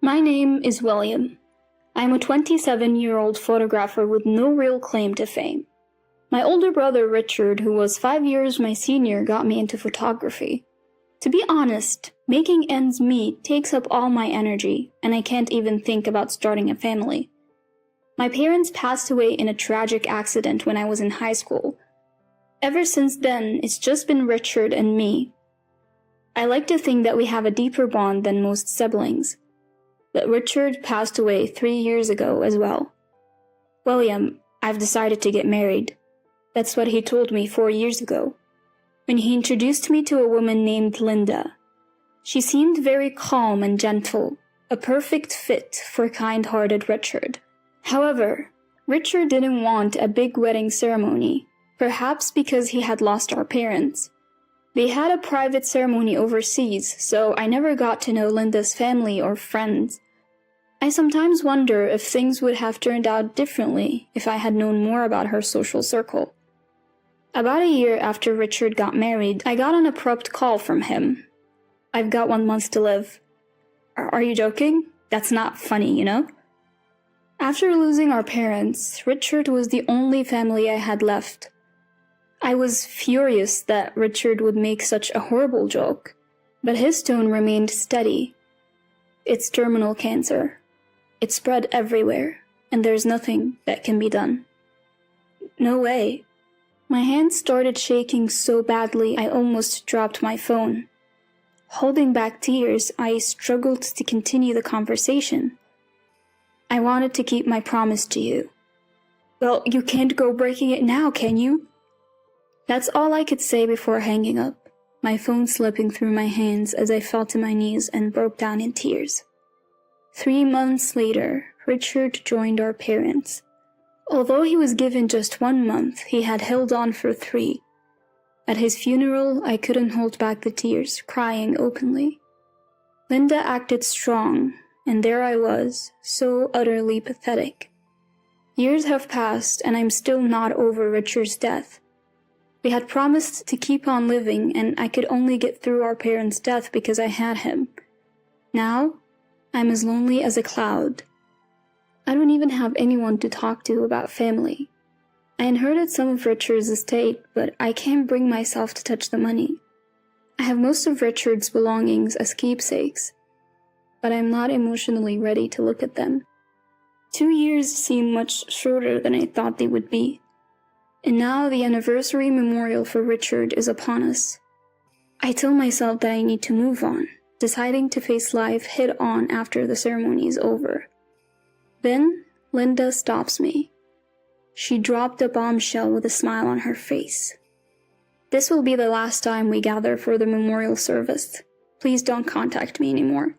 My name is William. I'm a 27-year-old photographer with no real claim to fame. My older brother Richard, who was 5 years my senior, got me into photography. To be honest, making ends meet takes up all my energy, and I can't even think about starting a family. My parents passed away in a tragic accident when I was in high school. Ever since then, it's just been Richard and me. I like to think that we have a deeper bond than most siblings. But Richard passed away 3 years ago as well. William, I've decided to get married. That's what he told me 4 years ago, when he introduced me to a woman named Linda. She seemed very calm and gentle, a perfect fit for kind-hearted Richard. However, Richard didn't want a big wedding ceremony, perhaps because he had lost our parents. They had a private ceremony overseas, so I never got to know Linda's family or friends. I sometimes wonder if things would have turned out differently if I had known more about her social circle. About a year after Richard got married, I got an abrupt call from him. I've got 1 month to live. Are you joking? That's not funny, you know? After losing our parents, Richard was the only family I had left. I was furious that Richard would make such a horrible joke, but his tone remained steady. It's terminal cancer. It spread everywhere, and there's nothing that can be done. No way. My hands started shaking so badly I almost dropped my phone. Holding back tears, I struggled to continue the conversation. I wanted to keep my promise to you. Well, you can't go breaking it now, can you? That's all I could say before hanging up, my phone slipping through my hands as I fell to my knees and broke down in tears. 3 months later, Richard joined our parents. Although he was given just 1 month, he had held on for 3. At his funeral, I couldn't hold back the tears, crying openly. Linda acted strong, and there I was, so utterly pathetic. Years have passed, and I'm still not over Richard's death. We had promised to keep on living, and I could only get through our parents' death because I had him. Now, I'm as lonely as a cloud. I don't even have anyone to talk to about family. I inherited some of Richard's estate, but I can't bring myself to touch the money. I have most of Richard's belongings as keepsakes, but I'm not emotionally ready to look at them. 2 years seem much shorter than I thought they would be. And now the anniversary memorial for Richard is upon us. I tell myself that I need to move on, deciding to face life head-on after the ceremony is over. Then, Linda stops me. She dropped a bombshell with a smile on her face. This will be the last time we gather for the memorial service. Please don't contact me anymore.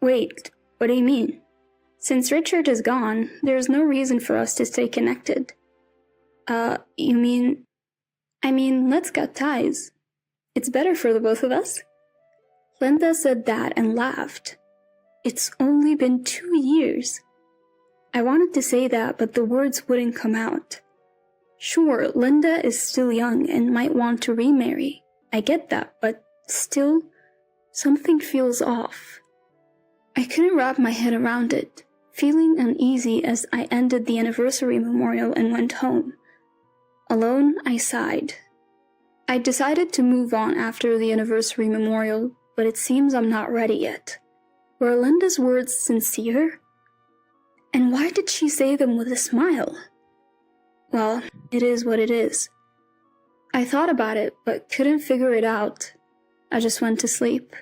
Wait, what do you mean? Since Richard is gone, there's no reason for us to stay connected. You mean... let's cut ties. It's better for the both of us. Linda said that and laughed. It's only been 2 years. I wanted to say that, but the words wouldn't come out. Sure, Linda is still young and might want to remarry. I get that, but still, something feels off. I couldn't wrap my head around it, feeling uneasy as I ended the anniversary memorial and went home. Alone, I sighed. I decided to move on after the anniversary memorial, but it seems I'm not ready yet. Were Linda's words sincere? And why did she say them with a smile? Well, it is what it is. I thought about it, but couldn't figure it out. I just went to sleep.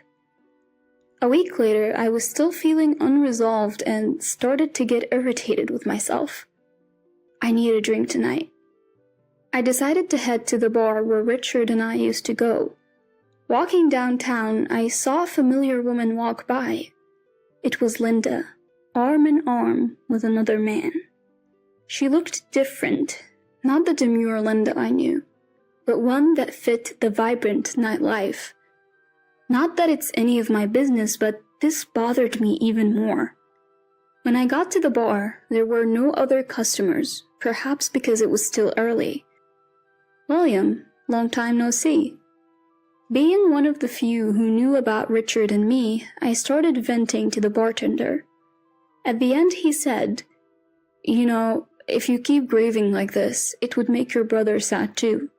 A week later, I was still feeling unresolved and started to get irritated with myself. I need a drink tonight. I decided to head to the bar where Richard and I used to go. Walking downtown, I saw a familiar woman walk by. It was Linda, arm in arm with another man. She looked different, not the demure Linda I knew, but one that fit the vibrant nightlife. Not that it's any of my business, but this bothered me even more. When I got to the bar, there were no other customers, perhaps because it was still early. William, long time no see. Being one of the few who knew about Richard and me, I started venting to the bartender. At the end he said, "You know, if you keep grieving like this, it would make your brother sad too."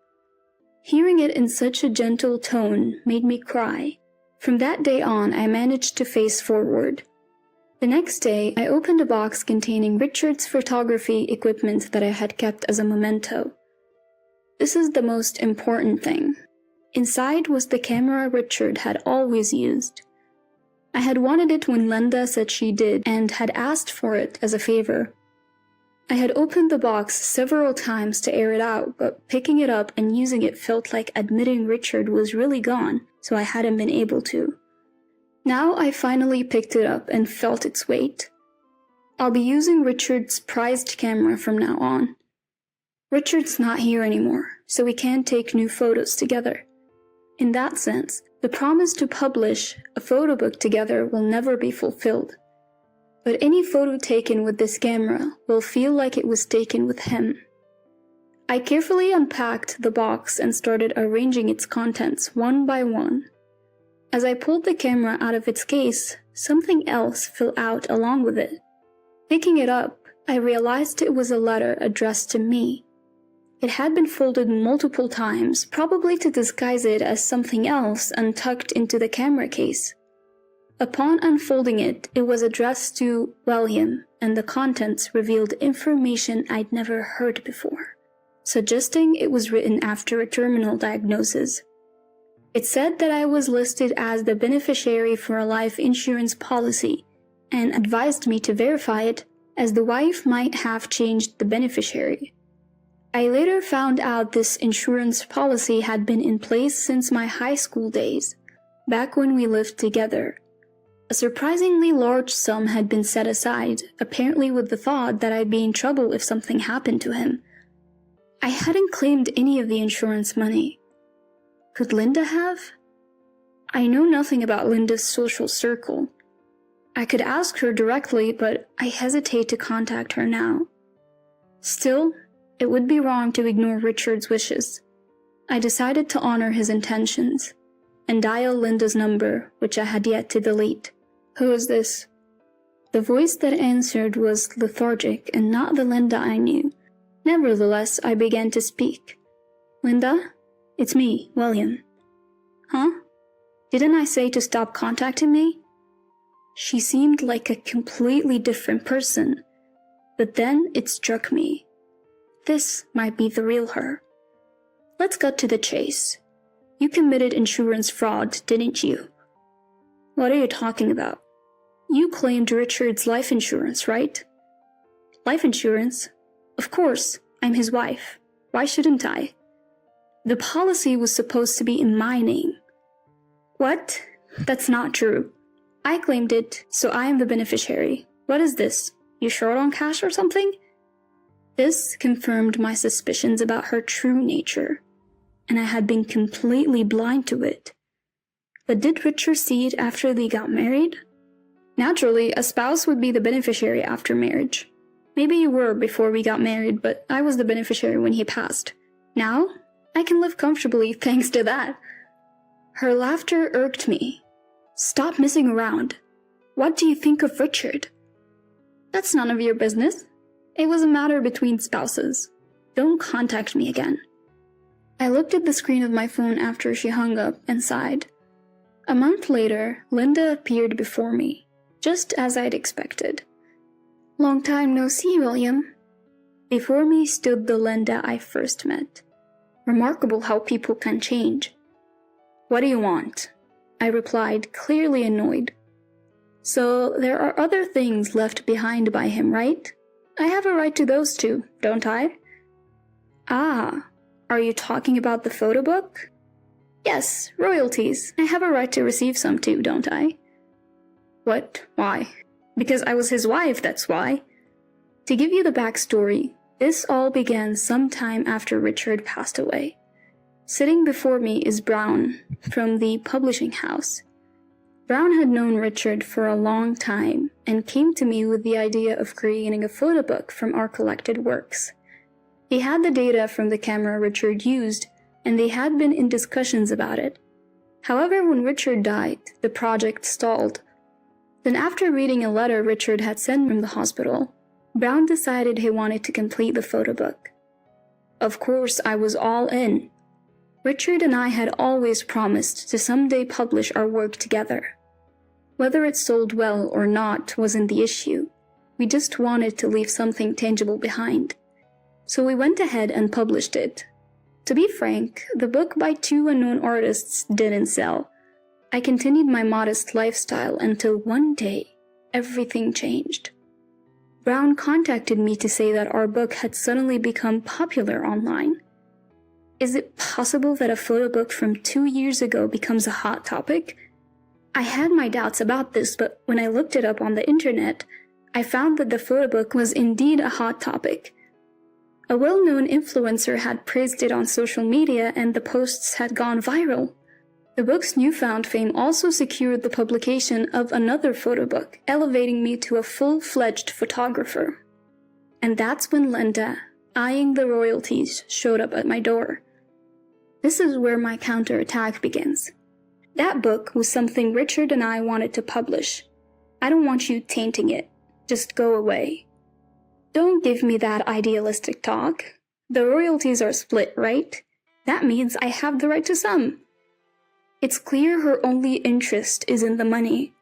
Hearing it in such a gentle tone made me cry. From that day on, I managed to face forward. The next day, I opened a box containing Richard's photography equipment that I had kept as a memento. This is the most important thing. Inside was the camera Richard had always used. I had wanted it when Linda said she did and had asked for it as a favor. I had opened the box several times to air it out, but picking it up and using it felt like admitting Richard was really gone, so I hadn't been able to. Now I finally picked it up and felt its weight. I'll be using Richard's prized camera from now on. Richard's not here anymore, so we can't take new photos together. In that sense, the promise to publish a photo book together will never be fulfilled. But any photo taken with this camera will feel like it was taken with him. I carefully unpacked the box and started arranging its contents one by one. As I pulled the camera out of its case, something else fell out along with it. Picking it up, I realized it was a letter addressed to me. It had been folded multiple times, probably to disguise it as something else and tucked into the camera case. Upon unfolding it, it was addressed to William, and the contents revealed information I'd never heard before, suggesting it was written after a terminal diagnosis. It said that I was listed as the beneficiary for a life insurance policy, and advised me to verify it, as the wife might have changed the beneficiary. I later found out this insurance policy had been in place since my high school days, back when we lived together. A surprisingly large sum had been set aside, apparently with the thought that I'd be in trouble if something happened to him. I hadn't claimed any of the insurance money. Could Linda have? I know nothing about Linda's social circle. I could ask her directly, but I hesitate to contact her now. Still, it would be wrong to ignore Richard's wishes. I decided to honor his intentions and dial Linda's number, which I had yet to delete. "Who is this?" The voice that answered was lethargic and not the Linda I knew. Nevertheless, I began to speak. "Linda? It's me, William." "Huh? Didn't I say to stop contacting me?" She seemed like a completely different person, but then it struck me. This might be the real her. "Let's cut to the chase. You committed insurance fraud, didn't you?" "What are you talking about?" "You claimed Richard's life insurance, right?" "Life insurance? Of course, I'm his wife. Why shouldn't I?" "The policy was supposed to be in my name." "What? That's not true. I claimed it, so I am the beneficiary. What is this? You short on cash or something?" This confirmed my suspicions about her true nature, and I had been completely blind to it. But did Richard see it after they got married? Naturally, a spouse would be the beneficiary after marriage. Maybe you were before we got married, but I was the beneficiary when he passed. Now, I can live comfortably thanks to that. Her laughter irked me. "Stop messing around. What do you think of Richard?" "That's none of your business. It was a matter between spouses. Don't contact me again." I looked at the screen of my phone after she hung up and sighed. A month later, Linda appeared before me, just as I'd expected. "Long time no see, William." Before me stood the Linda I first met. Remarkable how people can change. "What do you want?" I replied, clearly annoyed. "So there are other things left behind by him, right? I have a right to those too, don't I?" "Ah, are you talking about the photo book?" "Yes, royalties. I have a right to receive some too, don't I?" "What? Why?" "Because I was his wife, that's why." To give you the backstory, this all began sometime after Richard passed away. Sitting before me is Brown, from the publishing house. Brown had known Richard for a long time and came to me with the idea of creating a photo book from our collected works. He had the data from the camera Richard used, and they had been in discussions about it. However, when Richard died, the project stalled. Then after reading a letter Richard had sent from the hospital, Brown decided he wanted to complete the photo book. Of course, I was all in. Richard and I had always promised to someday publish our work together. Whether it sold well or not wasn't the issue. We just wanted to leave something tangible behind. So we went ahead and published it. To be frank, the book by two unknown artists didn't sell. I continued my modest lifestyle until one day, everything changed. Brown contacted me to say that our book had suddenly become popular online. Is it possible that a photo book from 2 years ago becomes a hot topic? I had my doubts about this, but when I looked it up on the internet, I found that the photo book was indeed a hot topic. A well-known influencer had praised it on social media and the posts had gone viral. The book's newfound fame also secured the publication of another photo book, elevating me to a full-fledged photographer. And that's when Linda, eyeing the royalties, showed up at my door. This is where my counterattack begins. That book was something Richard and I wanted to publish. I don't want you tainting it. Just go away. Don't give me that idealistic talk. The royalties are split, right? That means I have the right to some. It's clear her only interest is in the money.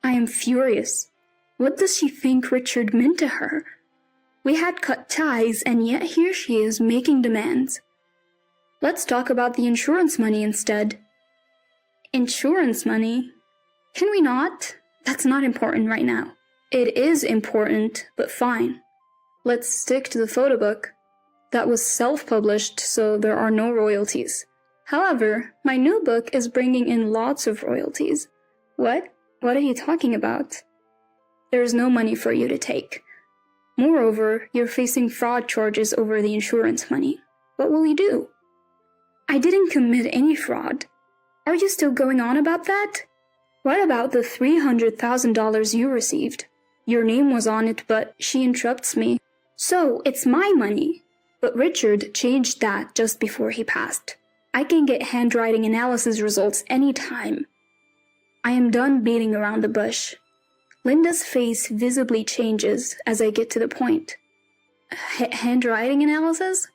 I am furious. What does she think Richard meant to her? We had cut ties, and yet here she is making demands. Let's talk about the insurance money instead. Insurance money? Can we not? That's not important right now. It is important, but fine. Let's stick to the photo book. That was self-published, so there are no royalties. However, my new book is bringing in lots of royalties. What? What are you talking about? There is no money for you to take. Moreover, you're facing fraud charges over the insurance money. What will you do? I didn't commit any fraud. Are you still going on about that? What about the $300,000 you received? Your name was on it, but she interrupts me. So, it's my money. But Richard changed that just before he passed. I can get handwriting analysis results anytime. I am done beating around the bush. Linda's face visibly changes as I get to the point. Handwriting analysis?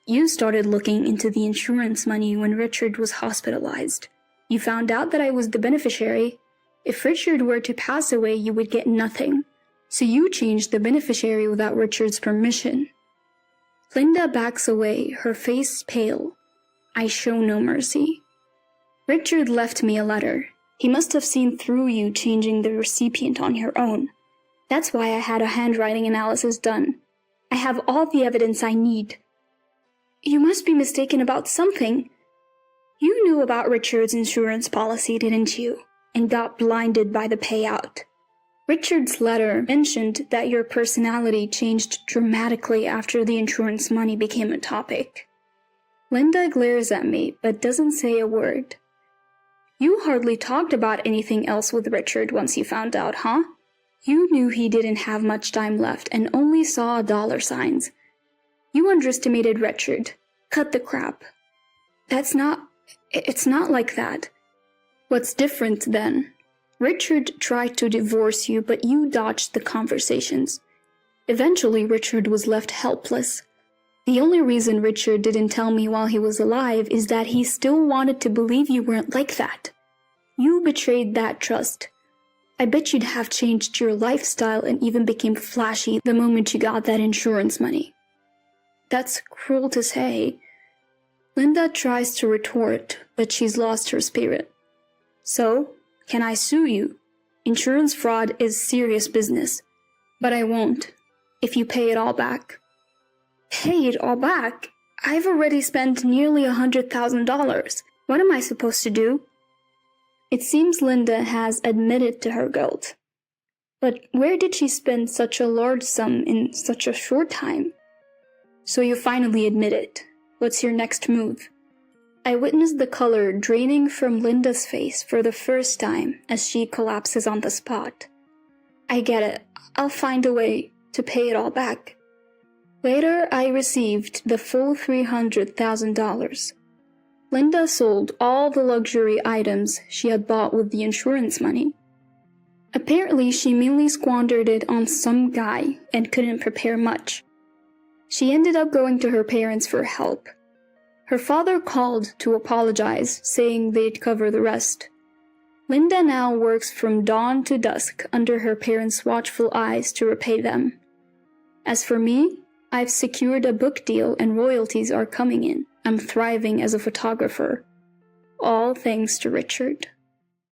You started looking into the insurance money when Richard was hospitalized. You found out that I was the beneficiary. If Richard were to pass away, you would get nothing. So you changed the beneficiary without Richard's permission. Linda backs away, her face pale. I show no mercy. Richard left me a letter. He must have seen through you changing the recipient on your own. That's why I had a handwriting analysis done. I have all the evidence I need. You must be mistaken about something. You knew about Richard's insurance policy, didn't you? And got blinded by the payout. Richard's letter mentioned that your personality changed dramatically after the insurance money became a topic. Linda glares at me, but doesn't say a word. You hardly talked about anything else with Richard once you found out, huh? You knew he didn't have much time left and only saw dollar signs. You underestimated Richard. Cut the crap. It's not like that. What's different then? Richard tried to divorce you, but you dodged the conversations. Eventually, Richard was left helpless. The only reason Richard didn't tell me while he was alive is that he still wanted to believe you weren't like that. You betrayed that trust. I bet you'd have changed your lifestyle and even became flashy the moment you got that insurance money. That's cruel to say. Linda tries to retort, but she's lost her spirit. So, can I sue you? Insurance fraud is serious business. But I won't, if you pay it all back. Pay it all back? I've already spent nearly $100,000. What am I supposed to do? It seems Linda has admitted to her guilt. But where did she spend such a large sum in such a short time? So you finally admit it. What's your next move? I witnessed the color draining from Linda's face for the first time as she collapses on the spot. I get it. I'll find a way to pay it all back. Later, I received the full $300,000. Linda sold all the luxury items she had bought with the insurance money. Apparently, she mainly squandered it on some guy and couldn't prepare much. She ended up going to her parents for help. Her father called to apologize, saying they'd cover the rest. Linda now works from dawn to dusk under her parents' watchful eyes to repay them. As for me, I've secured a book deal and royalties are coming in. I'm thriving as a photographer. All thanks to Richard.